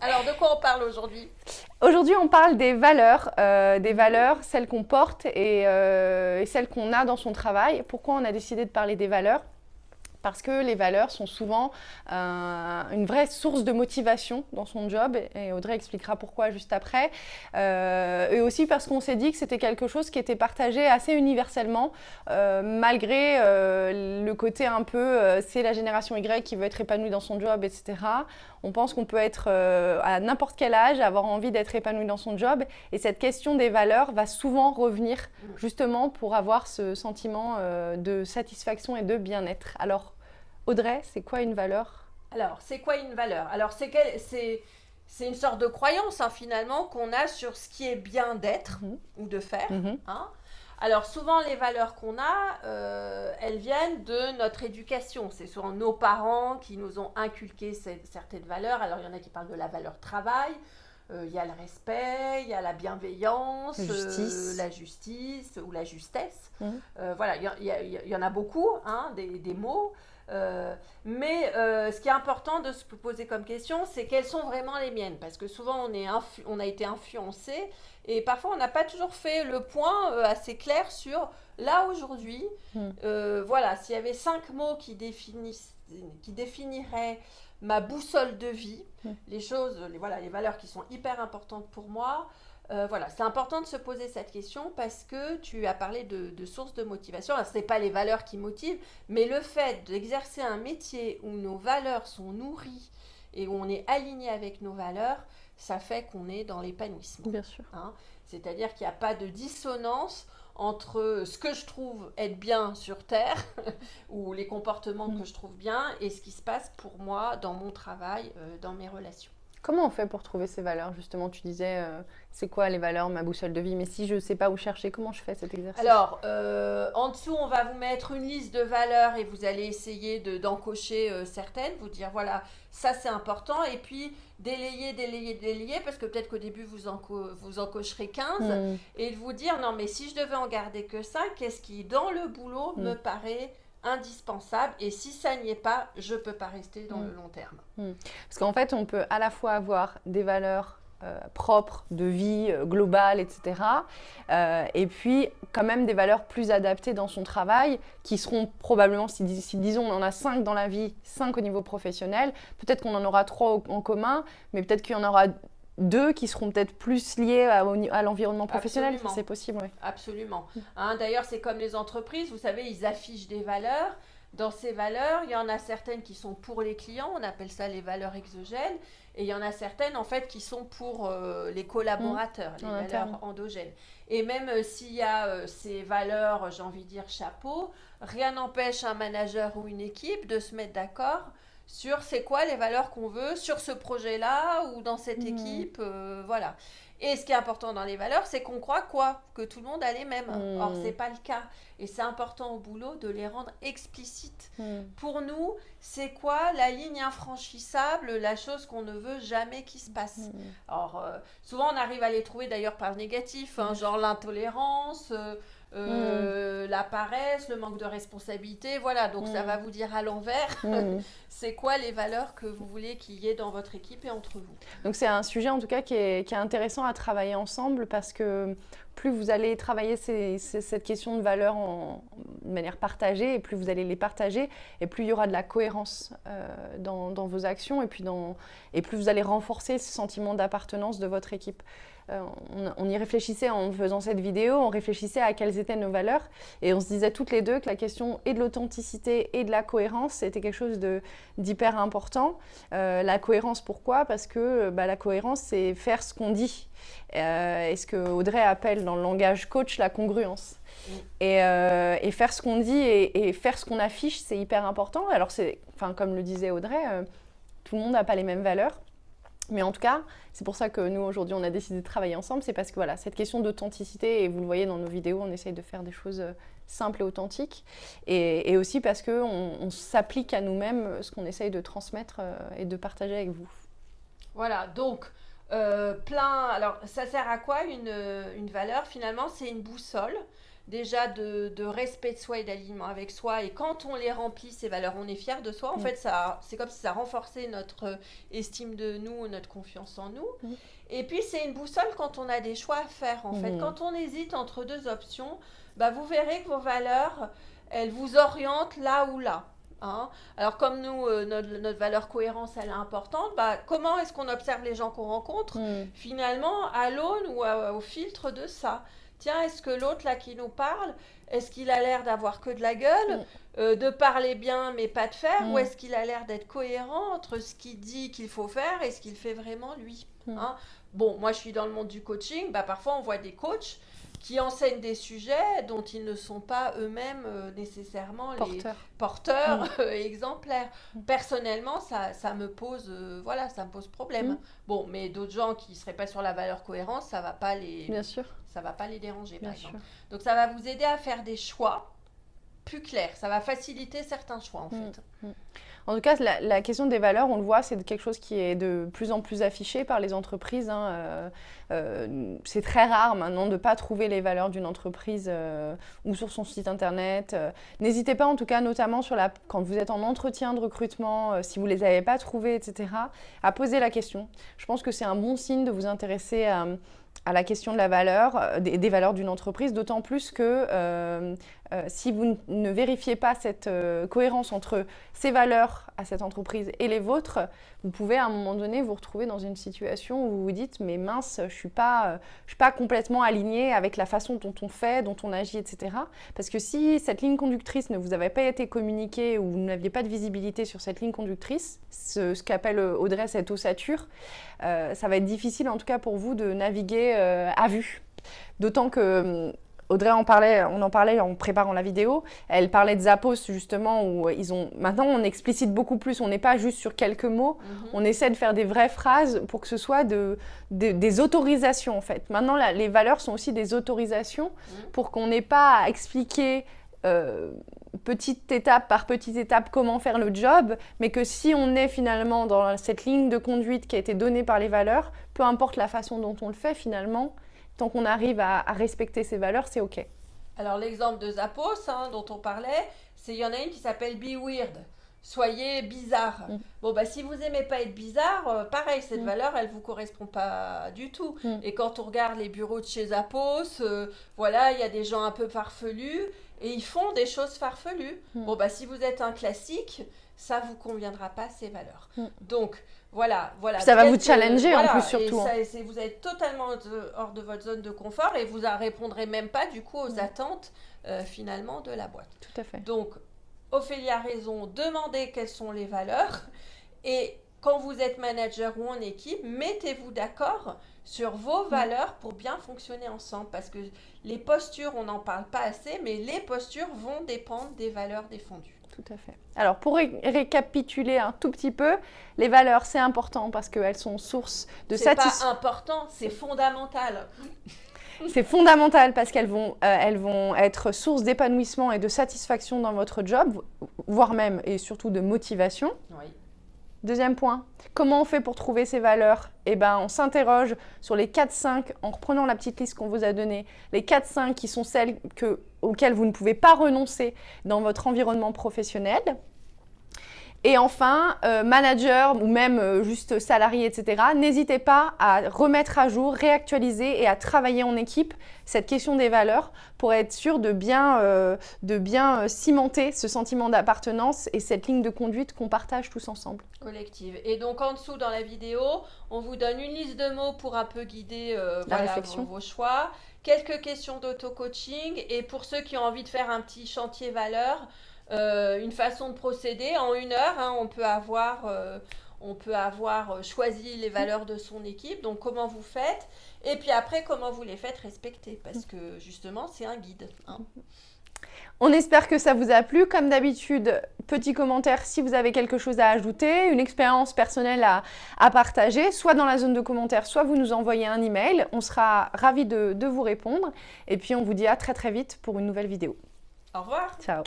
Alors, de quoi on parle aujourd'hui? Aujourd'hui, on parle des valeurs, celles qu'on porte et celles qu'on a dans son travail. Pourquoi on a décidé de parler des valeurs? Parce que les valeurs sont souvent une vraie source de motivation dans son job, et Audrey expliquera pourquoi juste après. Et aussi parce qu'on s'est dit que c'était quelque chose qui était partagé assez universellement, malgré le côté un peu c'est la génération Y qui veut être épanouie dans son job, etc. On pense qu'on peut être à n'importe quel âge, avoir envie d'être épanoui dans son job, et cette question des valeurs va souvent revenir justement pour avoir ce sentiment de satisfaction et de bien-être. Alors, Audrey, c'est quoi une valeur? Alors, c'est quoi une valeur? Alors, c'est une sorte de croyance, hein, finalement, qu'on a sur ce qui est bien d'être ou de faire. Hein. Alors, souvent, les valeurs qu'on a, elles viennent de notre éducation. C'est souvent nos parents qui nous ont inculqué certaines valeurs. Alors, il y en a qui parlent de la valeur travail. Il y a le respect, il y a la bienveillance, la justice ou la justesse. Voilà, il y en a beaucoup, hein, des mots. Mais ce qui est important de se poser comme question, c'est quelles sont vraiment les miennes, parce que souvent on a été influencé et parfois on n'a pas toujours fait le point assez clair sur là aujourd'hui. Voilà, s'il y avait 5 mots qui définiraient ma boussole de vie, les choses, voilà, les valeurs qui sont hyper importantes pour moi. Voilà, c'est important de se poser cette question parce que tu as parlé de sources de motivation. Alors, ce n'est pas les valeurs qui motivent, mais le fait d'exercer un métier où nos valeurs sont nourries et où on est aligné avec nos valeurs, ça fait qu'on est dans l'épanouissement. Bien sûr. Hein. C'est-à-dire qu'il n'y a pas de dissonance entre ce que je trouve être bien sur Terre ou les comportements que je trouve bien et ce qui se passe pour moi dans mon travail, dans mes relations. Comment on fait pour trouver ces valeurs? Justement, tu disais, c'est quoi les valeurs, ma boussole de vie? Mais si je ne sais pas où chercher, comment je fais cet exercice? Alors, en dessous, on va vous mettre une liste de valeurs et vous allez essayer d'encocher certaines, vous dire, voilà, ça c'est important. Et puis, délayer, parce que peut-être qu'au début, vous en cocherez 15. Et de vous dire, non, mais si je devais en garder que 5, qu'est-ce qui, dans le boulot, me paraît indispensable, et si ça n'y est pas, je ne peux pas rester dans le long terme. Parce qu'en fait, on peut à la fois avoir des valeurs propres de vie globale, etc. Et puis quand même des valeurs plus adaptées dans son travail qui seront probablement, si disons on en a 5 dans la vie, 5 au niveau professionnel, peut-être qu'on en aura 3 en commun, mais peut-être qu'il y en aura 2 qui seront peut-être plus liés à l'environnement professionnel. Absolument. C'est possible, oui. Absolument. Hein, d'ailleurs, c'est comme les entreprises, vous savez, ils affichent des valeurs. Dans ces valeurs, il y en a certaines qui sont pour les clients, on appelle ça les valeurs exogènes, et il y en a certaines en fait qui sont pour les collaborateurs, les valeurs endogènes. Et même s'il y a ces valeurs, j'ai envie de dire chapeau, rien n'empêche un manager ou une équipe de se mettre d'accord sur c'est quoi les valeurs qu'on veut sur ce projet-là ou dans cette équipe, voilà. Et ce qui est important dans les valeurs, c'est qu'on croit quoi? Que tout le monde a les mêmes. Or, c'est pas le cas. Et c'est important au boulot de les rendre explicites. Pour nous, c'est quoi la ligne infranchissable, la chose qu'on ne veut jamais qu'il se passe? Alors, souvent, on arrive à les trouver d'ailleurs par le négatif, hein, genre l'intolérance, la paresse, le manque de responsabilité, voilà, donc ça va vous dire à l'envers c'est quoi les valeurs que vous voulez qu'il y ait dans votre équipe et entre vous. Donc c'est un sujet en tout cas qui est intéressant à travailler ensemble parce que plus vous allez travailler cette question de valeurs de manière partagée et plus vous allez les partager et plus il y aura de la cohérence dans vos actions et plus vous allez renforcer ce sentiment d'appartenance de votre équipe. On y réfléchissait en faisant cette vidéo, on réfléchissait à quelles étaient nos valeurs et on se disait toutes les deux que la question et de l'authenticité et de la cohérence, c'était quelque chose d'hyper important. La cohérence, pourquoi? Parce que la cohérence, c'est faire ce qu'on dit. Et ce que Audrey appelle dans le langage coach la congruence. Et faire ce qu'on dit et faire ce qu'on affiche, c'est hyper important. Alors, comme le disait Audrey, tout le monde n'a pas les mêmes valeurs. Mais en tout cas, c'est pour ça que nous, aujourd'hui, on a décidé de travailler ensemble. C'est parce que voilà, cette question d'authenticité, et vous le voyez dans nos vidéos, on essaye de faire des choses simples et authentiques. Et aussi parce qu'on s'applique à nous-mêmes ce qu'on essaye de transmettre et de partager avec vous. Voilà, donc, alors, ça sert à quoi une valeur? Finalement, c'est une boussole. déjà de respect de soi et d'alignement avec soi. Et quand on les remplit, ces valeurs, on est fier de soi. En fait, c'est comme si ça renforçait notre estime de nous, notre confiance en nous. Et puis, c'est une boussole quand on a des choix à faire, en fait. Quand on hésite entre deux options, bah, vous verrez que vos valeurs, elles vous orientent là ou là. Hein. Alors, comme nous, notre valeur cohérence, elle est importante, bah, comment est-ce qu'on observe les gens qu'on rencontre finalement à l'aune ou au filtre de ça? Tiens, est-ce que l'autre là qui nous parle, est-ce qu'il a l'air d'avoir que de la gueule, de parler bien mais pas de faire, ou est-ce qu'il a l'air d'être cohérent entre ce qu'il dit qu'il faut faire et ce qu'il fait vraiment lui? Hein. Bon, moi je suis dans le monde du coaching, bah, parfois on voit des coachs qui enseignent des sujets dont ils ne sont pas eux-mêmes nécessairement les porteurs exemplaires. Personnellement, ça me pose problème. Bon, mais d'autres gens qui ne seraient pas sur la valeur cohérence, ça va pas les déranger, par exemple. Donc, ça va vous aider à faire des choix plus clairs. Ça va faciliter certains choix, en fait. En tout cas, la question des valeurs, on le voit, c'est quelque chose qui est de plus en plus affiché par les entreprises. C'est très rare maintenant de ne pas trouver les valeurs d'une entreprise ou sur son site internet. N'hésitez pas, en tout cas, notamment quand vous êtes en entretien de recrutement, si vous ne les avez pas trouvées, etc., à poser la question. Je pense que c'est un bon signe de vous intéresser à la question de la valeur, des valeurs d'une entreprise, d'autant plus que si vous ne vérifiez pas cette cohérence entre ces valeurs à cette entreprise et les vôtres, vous pouvez à un moment donné vous retrouver dans une situation où vous vous dites « mais mince, je ne suis pas complètement alignée avec la façon dont on fait, dont on agit, etc. » Parce que si cette ligne conductrice ne vous avait pas été communiquée ou vous n'aviez pas de visibilité sur cette ligne conductrice, ce qu'appelle Audrey cette ossature, ça va être difficile en tout cas pour vous de naviguer à vue. D'autant que Audrey on en parlait en préparant la vidéo, elle parlait de Zappos justement où maintenant on explicite beaucoup plus, on n'est pas juste sur quelques mots, on essaie de faire des vraies phrases pour que ce soit des autorisations en fait. Maintenant les valeurs sont aussi des autorisations pour qu'on n'ait pas à expliquer petite étape par petite étape comment faire le job, mais que si on est finalement dans cette ligne de conduite qui a été donnée par les valeurs, peu importe la façon dont on le fait finalement, tant qu'on arrive à respecter ces valeurs, c'est OK. Alors l'exemple de Zappos dont on parlait, il y en a une qui s'appelle Be Weird. Soyez bizarre. Bon, bah, si vous n'aimez pas être bizarre, pareil, cette valeur, elle ne vous correspond pas du tout. Et quand on regarde les bureaux de chez Zappos, voilà, il y a des gens un peu farfelus et ils font des choses farfelues. Bon, bah, si vous êtes un classique, ça ne vous conviendra pas, ces valeurs. Donc, voilà. Ça va vous challenger en plus, surtout. Vous êtes totalement hors de votre zone de confort et vous ne répondrez même pas, du coup, aux attentes, finalement, de la boîte. Tout à fait. Donc, Ophélie a raison, demandez quelles sont les valeurs et quand vous êtes manager ou en équipe, mettez-vous d'accord sur vos valeurs pour bien fonctionner ensemble parce que les postures, on n'en parle pas assez, mais les postures vont dépendre des valeurs défendues. Tout à fait. Alors, pour récapituler un tout petit peu, les valeurs, c'est important parce qu'elles sont source de satisfaction. C'est pas important, c'est fondamental. C'est fondamental parce qu'elles vont être source d'épanouissement et de satisfaction dans votre job, voire même et surtout de motivation. Oui. Deuxième point, comment on fait pour trouver ces valeurs? Eh bien, on s'interroge sur les 4-5, en reprenant la petite liste qu'on vous a donnée, les 4-5 qui sont celles auxquelles vous ne pouvez pas renoncer dans votre environnement professionnel. Et enfin, manager ou même juste salarié, etc., n'hésitez pas à remettre à jour, réactualiser et à travailler en équipe cette question des valeurs pour être sûr de bien cimenter ce sentiment d'appartenance et cette ligne de conduite qu'on partage tous ensemble. Collective. Et donc en dessous dans la vidéo, on vous donne une liste de mots pour un peu guider vos choix, quelques questions d'auto-coaching et pour ceux qui ont envie de faire un petit chantier valeurs, une façon de procéder en 1 heure, on peut avoir choisi les valeurs de son équipe, donc comment vous faites et puis après comment vous les faites respecter parce que justement c'est un guide. On espère que ça vous a plu. Comme d'habitude, petit commentaire si vous avez quelque chose à ajouter, une expérience personnelle à partager, soit dans la zone de commentaires, soit vous nous envoyez un email. On sera ravis de vous répondre et puis on vous dit à très très vite pour une nouvelle vidéo. Au revoir. Ciao.